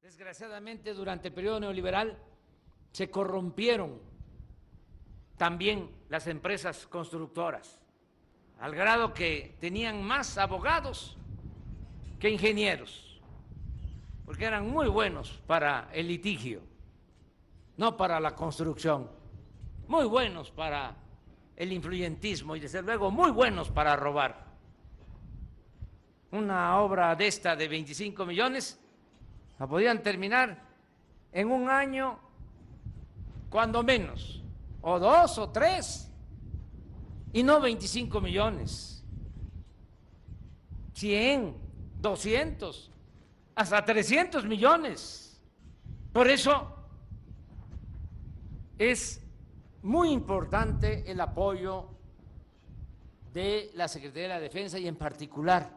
Desgraciadamente, durante el periodo neoliberal se corrompieron también las empresas constructoras, al grado que tenían más abogados que ingenieros, porque eran muy buenos para el litigio, no para la construcción, muy buenos para el influyentismo y desde luego muy buenos para robar. Una obra de esta de 25 millones la podían terminar en un año, cuando menos, o 2 o 3, y no 25 millones, 100, 200, hasta 300 millones. Por eso es muy importante el apoyo de la Secretaría de la Defensa y en particular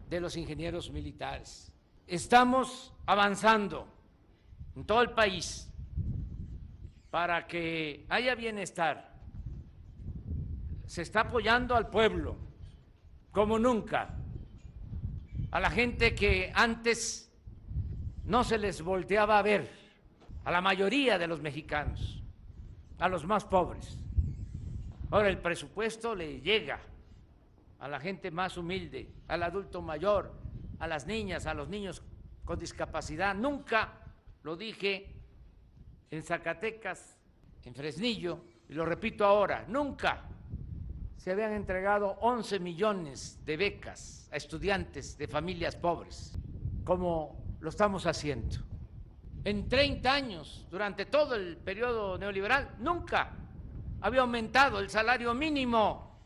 de los ingenieros militares. Estamos avanzando en todo el país para que haya bienestar. Se está apoyando al pueblo como nunca, a la gente que antes no se les volteaba a ver, a la mayoría de los mexicanos, a los más pobres. Ahora el presupuesto le llega a la gente más humilde, al adulto mayor, a las niñas, a los niños con discapacidad. Nunca, lo dije en Zacatecas, en Fresnillo, y lo repito ahora, nunca se habían entregado 11 millones de becas a estudiantes de familias pobres, como lo estamos haciendo. En 30 años, durante todo el periodo neoliberal, nunca había aumentado el salario mínimo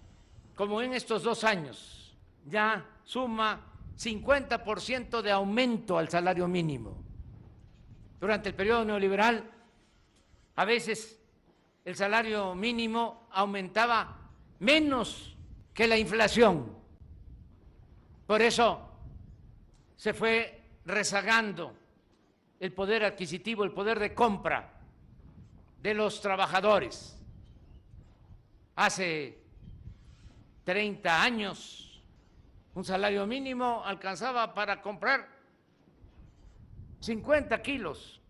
como en estos 2 años. Ya suma 50% de aumento al salario mínimo. Durante el periodo neoliberal, a veces el salario mínimo aumentaba menos que la inflación. Por eso se fue rezagando el poder adquisitivo, el poder de compra de los trabajadores. Hace 30 años, un salario mínimo alcanzaba para comprar 50 kilos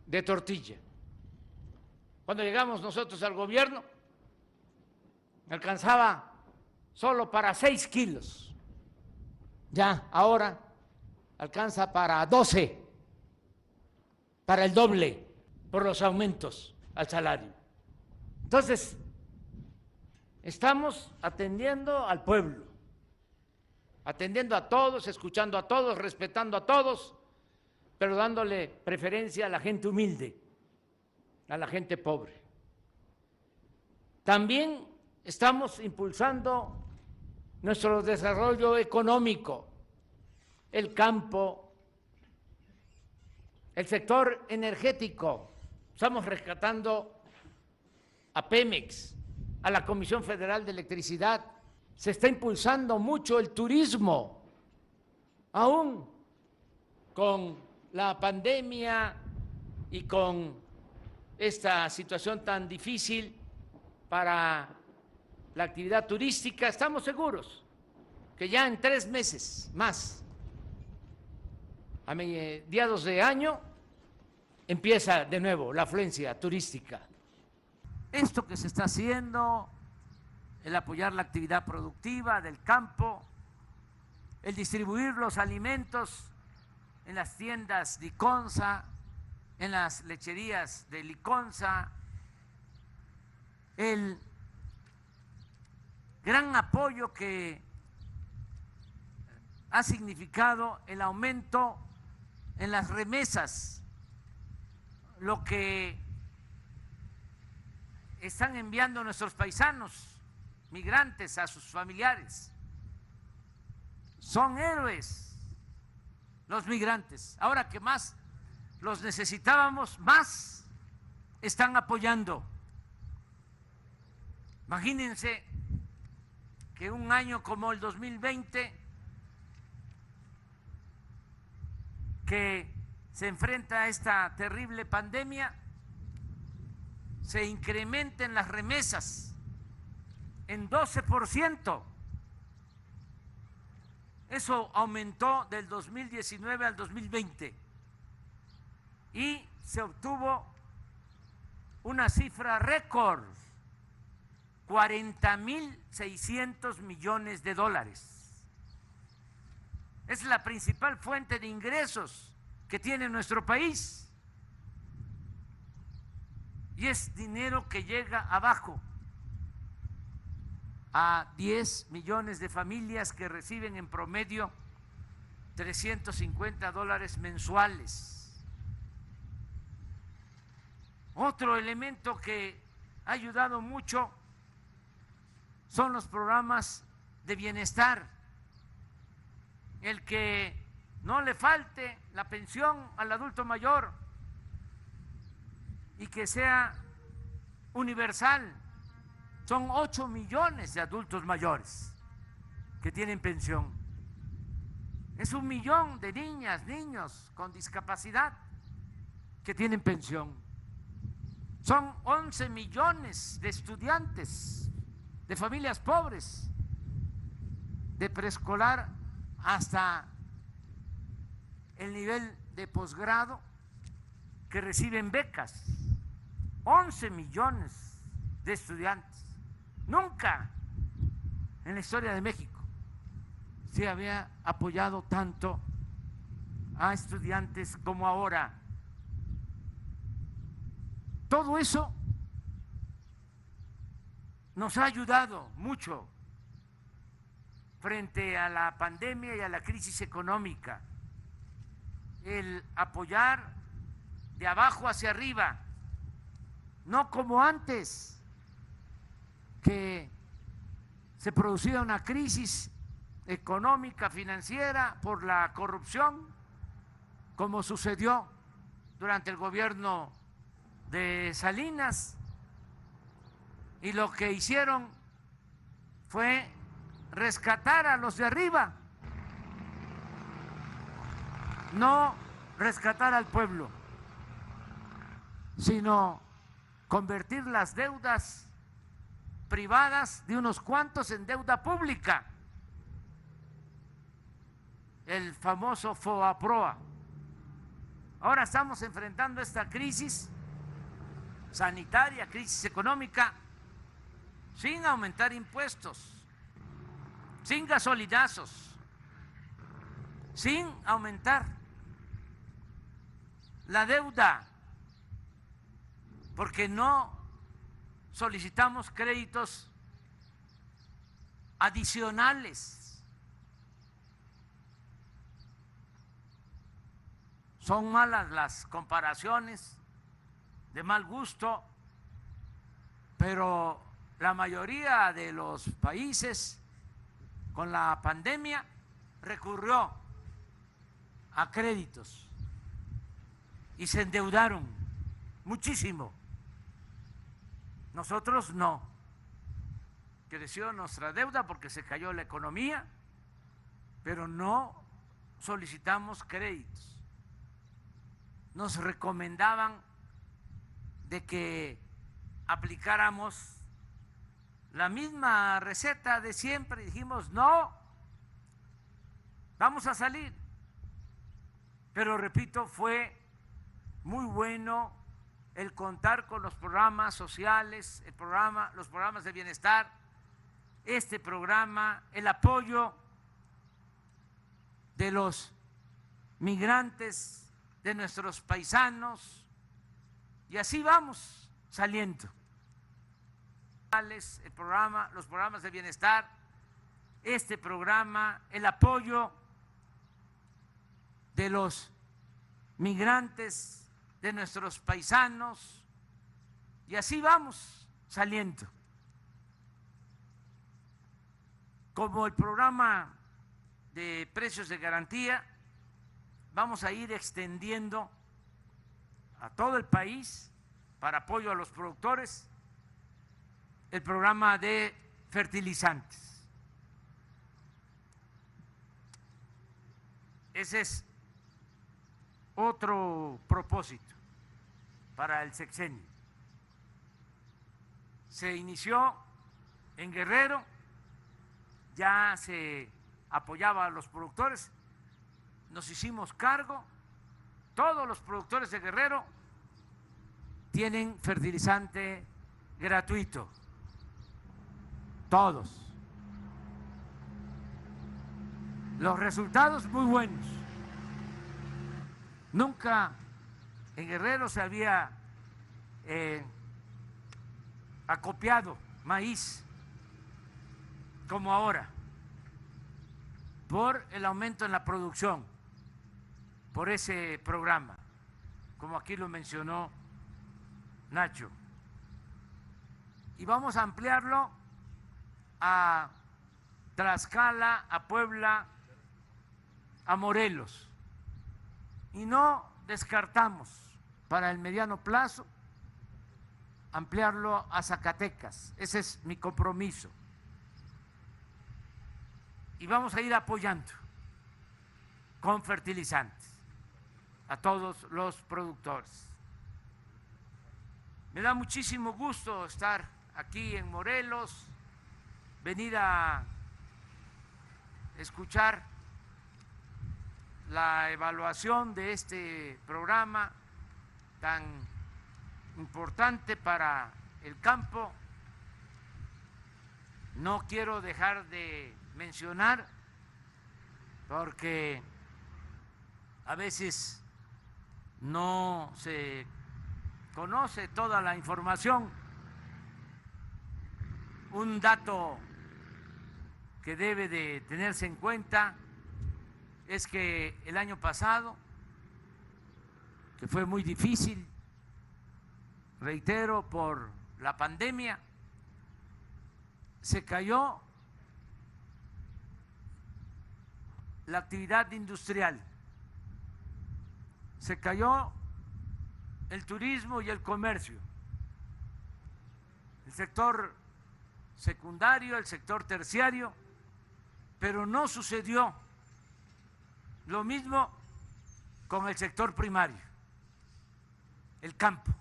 de tortilla. Cuando llegamos nosotros al gobierno, alcanzaba solo para 6 kilos. Ya ahora alcanza para 12, para el doble por los aumentos al salario. Entonces, estamos atendiendo al pueblo, atendiendo a todos, escuchando a todos, respetando a todos, pero dándole preferencia a la gente humilde, a la gente pobre. También estamos impulsando nuestro desarrollo económico, el campo, el sector energético. Estamos rescatando a Pemex, a la Comisión Federal de Electricidad. Se está impulsando mucho el turismo, aún con la pandemia y con esta situación tan difícil para la actividad turística. Estamos seguros que ya en 3 meses más, a mediados de año, empieza de nuevo la afluencia turística. Esto que se está haciendo, el apoyar la actividad productiva del campo, el distribuir los alimentos en las tiendas Liconza, en las lecherías de Liconza, el gran apoyo que ha significado el aumento en las remesas, lo que están enviando nuestros paisanos migrantes a sus familiares. Son héroes los migrantes. Ahora que más los necesitábamos, más están apoyando. Imagínense que un año como el 2020, que se enfrenta a esta terrible pandemia, se incrementen las remesas en 12%. Eso aumentó del 2019 al 2020 y se obtuvo una cifra récord, 40.600 millones de dólares. Es la principal fuente de ingresos que tiene nuestro país y es dinero que llega abajo a 10 millones de familias que reciben en promedio $350 mensuales. Otro elemento que ha ayudado mucho son los programas de bienestar, el que no le falte la pensión al adulto mayor y que sea universal. Son 8 millones de adultos mayores que tienen pensión. Es 1 millón de niñas, niños con discapacidad que tienen pensión. Son 11 millones de estudiantes de familias pobres, de preescolar hasta el nivel de posgrado, que reciben becas. 11 millones de estudiantes. Nunca en la historia de México se había apoyado tanto a estudiantes como ahora. Todo eso nos ha ayudado mucho frente a la pandemia y a la crisis económica, el apoyar de abajo hacia arriba, no como antes, que se producía una crisis económica, financiera, por la corrupción, como sucedió durante el gobierno de Salinas, y lo que hicieron fue rescatar a los de arriba, no rescatar al pueblo, sino convertir las deudas privadas de unos cuantos en deuda pública, el famoso FOAPROA. Ahora estamos enfrentando esta crisis sanitaria, crisis económica, sin aumentar impuestos, sin gasolinazos, sin aumentar la deuda, porque no solicitamos créditos adicionales. Son malas las comparaciones, de mal gusto, pero la mayoría de los países con la pandemia recurrió a créditos y se endeudaron muchísimo. Nosotros no. Creció nuestra deuda porque se cayó la economía, pero no solicitamos créditos. Nos recomendaban de que aplicáramos la misma receta de siempre y dijimos no, vamos a salir. Pero repito, fue muy bueno el contar con los programas sociales, los programas de bienestar, este programa, el apoyo de los migrantes, de nuestros paisanos, y así vamos saliendo. Los programas de bienestar, este programa, el apoyo de los migrantes, de nuestros paisanos, y así vamos saliendo. Como el programa de precios de garantía, vamos a ir extendiendo a todo el país para apoyo a los productores el programa de fertilizantes. Ese es otro propósito para el sexenio. Se inició en Guerrero, ya se apoyaba a los productores, nos hicimos cargo, todos los productores de Guerrero tienen fertilizante gratuito, todos. Los resultados muy buenos. Nunca en Guerrero se había acopiado maíz como ahora, por el aumento en la producción, por ese programa, como aquí lo mencionó Nacho. Y vamos a ampliarlo a Tlaxcala, a Puebla, a Morelos. Y no descartamos para el mediano plazo ampliarlo a Zacatecas. Ese es mi compromiso. Y vamos a ir apoyando con fertilizantes a todos los productores. Me da muchísimo gusto estar aquí en Morelos, venir a escuchar la evaluación de este programa tan importante para el campo. No quiero dejar de mencionar, porque a veces no se conoce toda la información. Un dato que debe de tenerse en cuenta es que el año pasado, que fue muy difícil, reitero, por la pandemia, se cayó la actividad industrial, se cayó el turismo y el comercio, el sector secundario, el sector terciario, pero no sucedió lo mismo con el sector primario, el campo.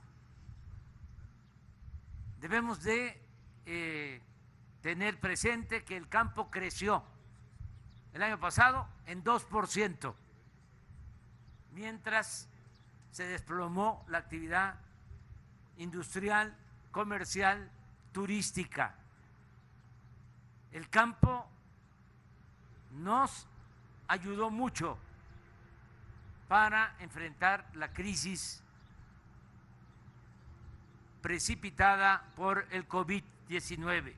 Debemos de tener presente que el campo creció el año pasado en 2%, mientras se desplomó la actividad industrial, comercial, turística. El campo nos ayudó mucho para enfrentar la crisis precipitada por el COVID-19.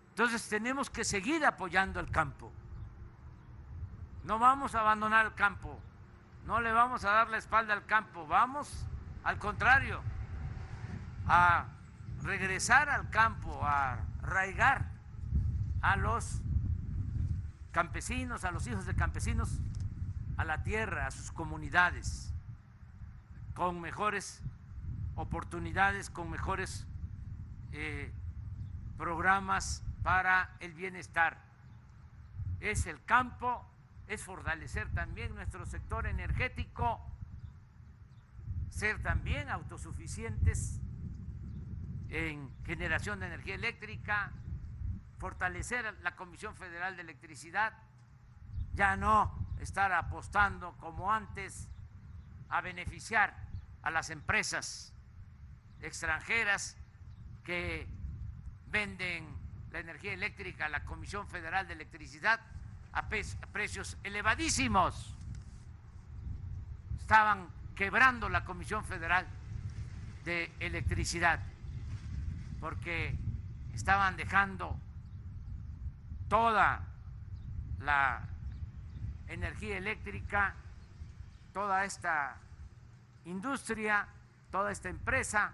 Entonces tenemos que seguir apoyando al campo. No vamos a abandonar el campo, no le vamos a dar la espalda al campo, vamos al contrario, a regresar al campo, a arraigar a los campesinos, a los hijos de campesinos, a la tierra, a sus comunidades, con mejores oportunidades, con mejores programas para el bienestar. Es el campo, es fortalecer también nuestro sector energético, ser también autosuficientes en generación de energía eléctrica, fortalecer la Comisión Federal de Electricidad, ya no estar apostando como antes a beneficiar a las empresas extranjeras que venden la energía eléctrica a la Comisión Federal de Electricidad a precios elevadísimos. Estaban quebrando la Comisión Federal de Electricidad porque estaban dejando toda la energía eléctrica, toda esta industria, toda esta empresa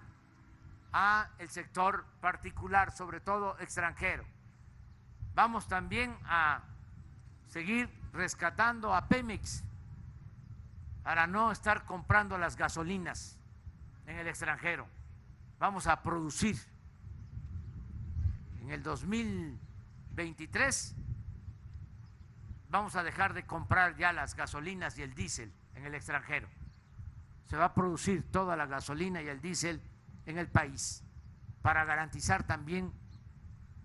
a el sector particular, sobre todo extranjero. Vamos también a seguir rescatando a Pemex para no estar comprando las gasolinas en el extranjero. Vamos a producir en el 2023, vamos a dejar de comprar ya las gasolinas y el diésel en el extranjero. Se va a producir toda la gasolina y el diésel en el país para garantizar también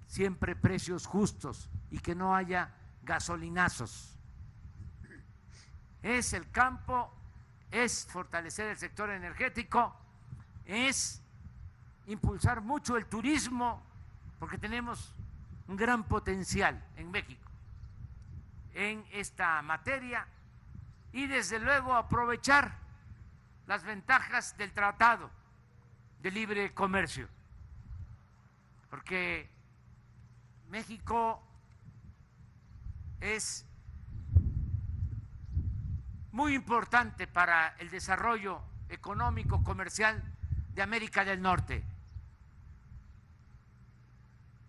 siempre precios justos y que no haya gasolinazos. Es el campo, es fortalecer el sector energético, es impulsar mucho el turismo, porque tenemos un gran potencial en México en esta materia, y desde luego aprovechar las ventajas del Tratado de Libre Comercio, porque México es muy importante para el desarrollo económico, comercial de América del Norte.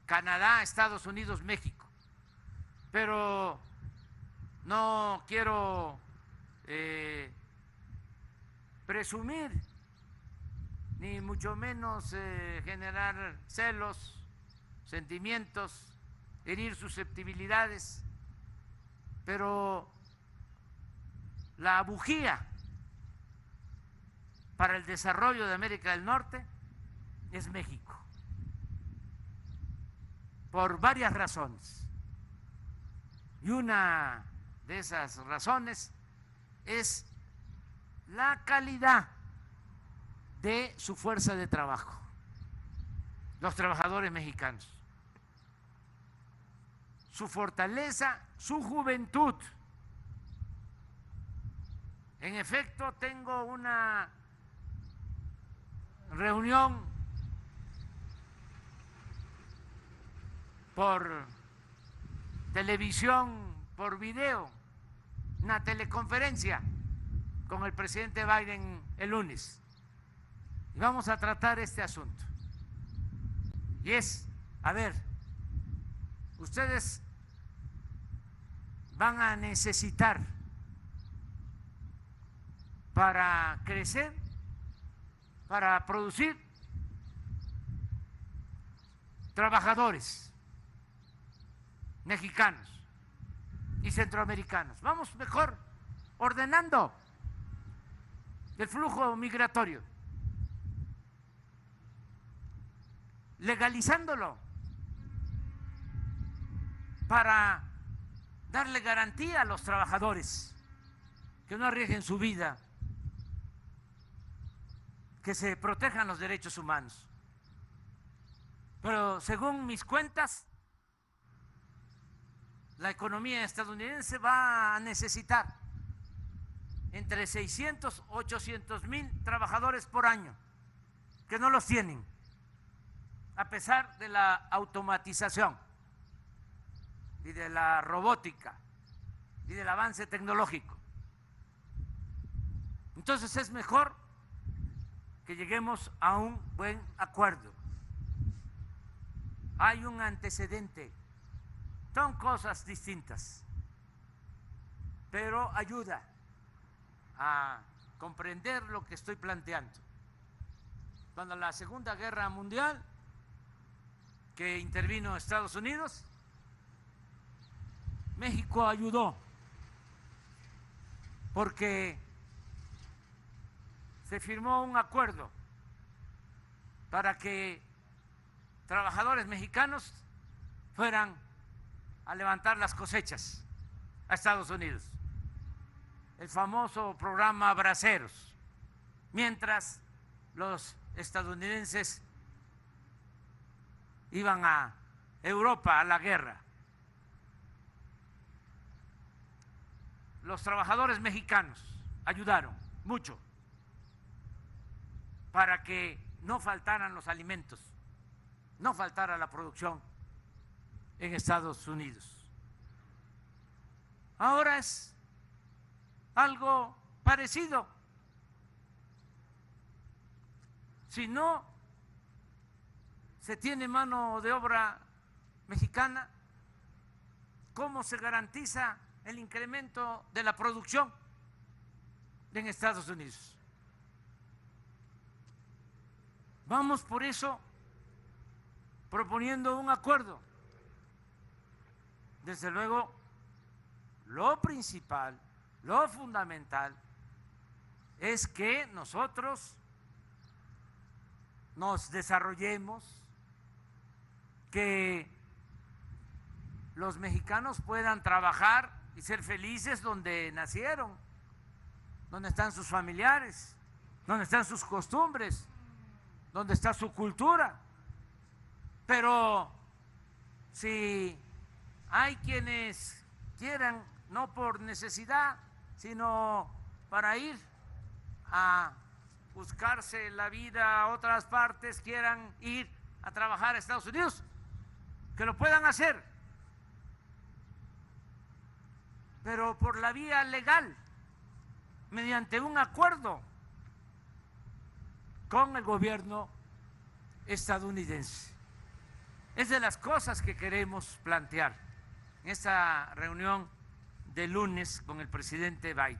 Canadá, Estados Unidos, México. Pero no quiero presumir, ni mucho menos generar celos, sentimientos, herir susceptibilidades, pero la bujía para el desarrollo de América del Norte es México, por varias razones. Y una de esas razones es la calidad de su fuerza de trabajo, los trabajadores mexicanos, su fortaleza, su juventud. En efecto, tengo una reunión por televisión, por video, una teleconferencia con el presidente Biden el lunes. Y vamos a tratar este asunto. Y es, a ver, ustedes van a necesitar para crecer, para producir, trabajadores mexicanos y centroamericanos. Vamos mejor ordenando el flujo migratorio, legalizándolo para darle garantía a los trabajadores, que no arriesguen su vida, que se protejan los derechos humanos. Pero según mis cuentas, la economía estadounidense va a necesitar entre 600 y 800 mil trabajadores por año, que no los tienen, a pesar de la automatización y de la robótica y del avance tecnológico. Entonces es mejor que lleguemos a un buen acuerdo. Hay un antecedente, son cosas distintas, pero ayuda a comprender lo que estoy planteando. Cuando la Segunda Guerra Mundial, que intervino Estados Unidos, México ayudó, porque se firmó un acuerdo para que trabajadores mexicanos fueran a levantar las cosechas a Estados Unidos, el famoso programa Braceros, mientras los estadounidenses iban a Europa a la guerra. Los trabajadores mexicanos ayudaron mucho para que no faltaran los alimentos, no faltara la producción en Estados Unidos. Ahora es algo parecido. Si no se tiene mano de obra mexicana, ¿cómo se garantiza el incremento de la producción en Estados Unidos? Vamos por eso proponiendo un acuerdo. Desde luego, lo principal, lo fundamental, es que nosotros nos desarrollemos, que los mexicanos puedan trabajar y ser felices donde nacieron, donde están sus familiares, donde están sus costumbres, donde está su cultura. Pero si hay quienes quieran, no por necesidad, sino para ir a buscarse la vida a otras partes, quieran ir a trabajar a Estados Unidos, que lo puedan hacer, pero por la vía legal, mediante un acuerdo con el gobierno estadounidense. Es de las cosas que queremos plantear en esta reunión de lunes con el presidente Biden.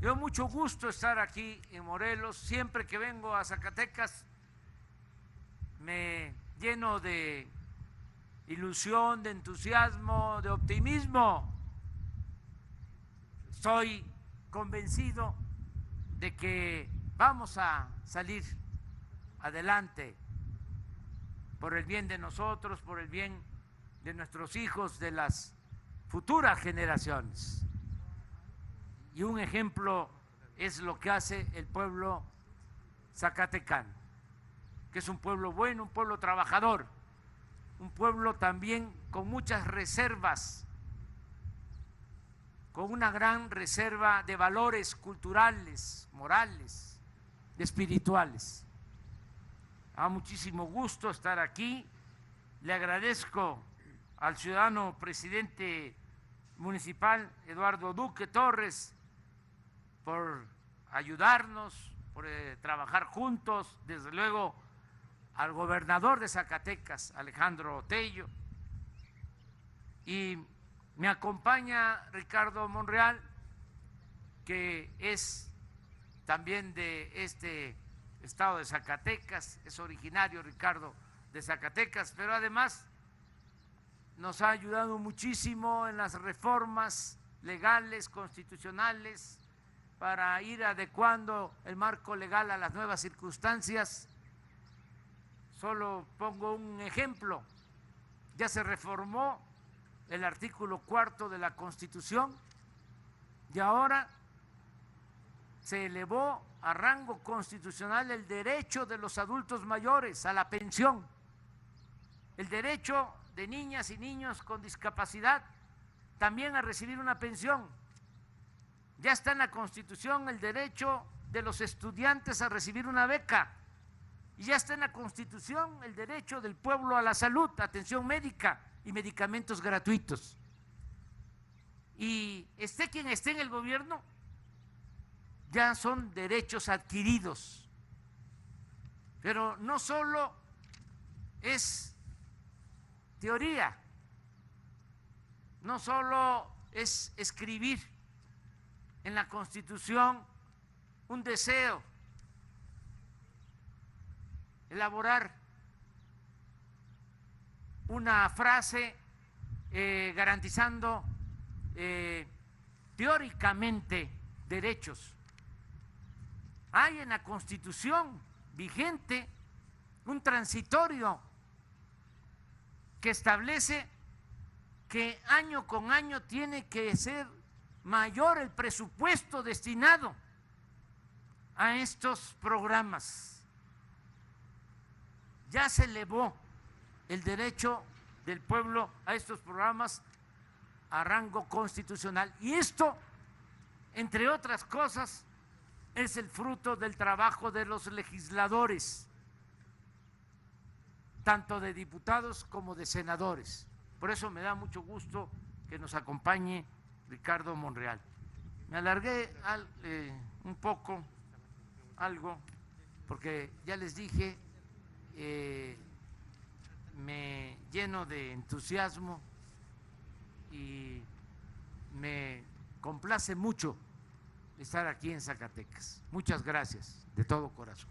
Yo mucho gusto estar aquí en Morelos. Siempre que vengo a Zacatecas me lleno de ilusión, de entusiasmo, de optimismo. Estoy convencido de que vamos a salir adelante por el bien de nosotros, por el bien de nuestros hijos, de las futuras generaciones. Y un ejemplo es lo que hace el pueblo zacatecano, que es un pueblo bueno, un pueblo trabajador, un pueblo también con muchas reservas, con una gran reserva de valores culturales, morales, espirituales. Da muchísimo gusto estar aquí. Le agradezco al ciudadano presidente municipal, Eduardo Duque Torres, por ayudarnos, por trabajar juntos, desde luego al gobernador de Zacatecas, Alejandro Tello, y me acompaña Ricardo Monreal, que es también de este estado de Zacatecas, es originario Ricardo de Zacatecas, pero además nos ha ayudado muchísimo en las reformas legales, constitucionales, para ir adecuando el marco legal a las nuevas circunstancias. Solo pongo un ejemplo: ya se reformó el artículo 4 de la Constitución y ahora se elevó a rango constitucional el derecho de los adultos mayores a la pensión, el derecho de niñas y niños con discapacidad también a recibir una pensión. Ya está en la Constitución el derecho de los estudiantes a recibir una beca, y ya está en la Constitución el derecho del pueblo a la salud, atención médica y medicamentos gratuitos. Y esté quien esté en el gobierno, ya son derechos adquiridos. Pero no solo es teoría, no solo es escribir en la Constitución un deseo, elaborar una frase garantizando teóricamente derechos. Hay en la Constitución vigente un transitorio que establece que año con año tiene que ser mayor el presupuesto destinado a estos programas. Ya se elevó el derecho del pueblo a estos programas a rango constitucional, y esto, entre otras cosas, es el fruto del trabajo de los legisladores, tanto de diputados como de senadores. Por eso me da mucho gusto que nos acompañe Ricardo Monreal. Me alargué un poco, algo, porque ya les dije, me lleno de entusiasmo y me complace mucho estar aquí en Zacatecas. Muchas gracias, de todo corazón.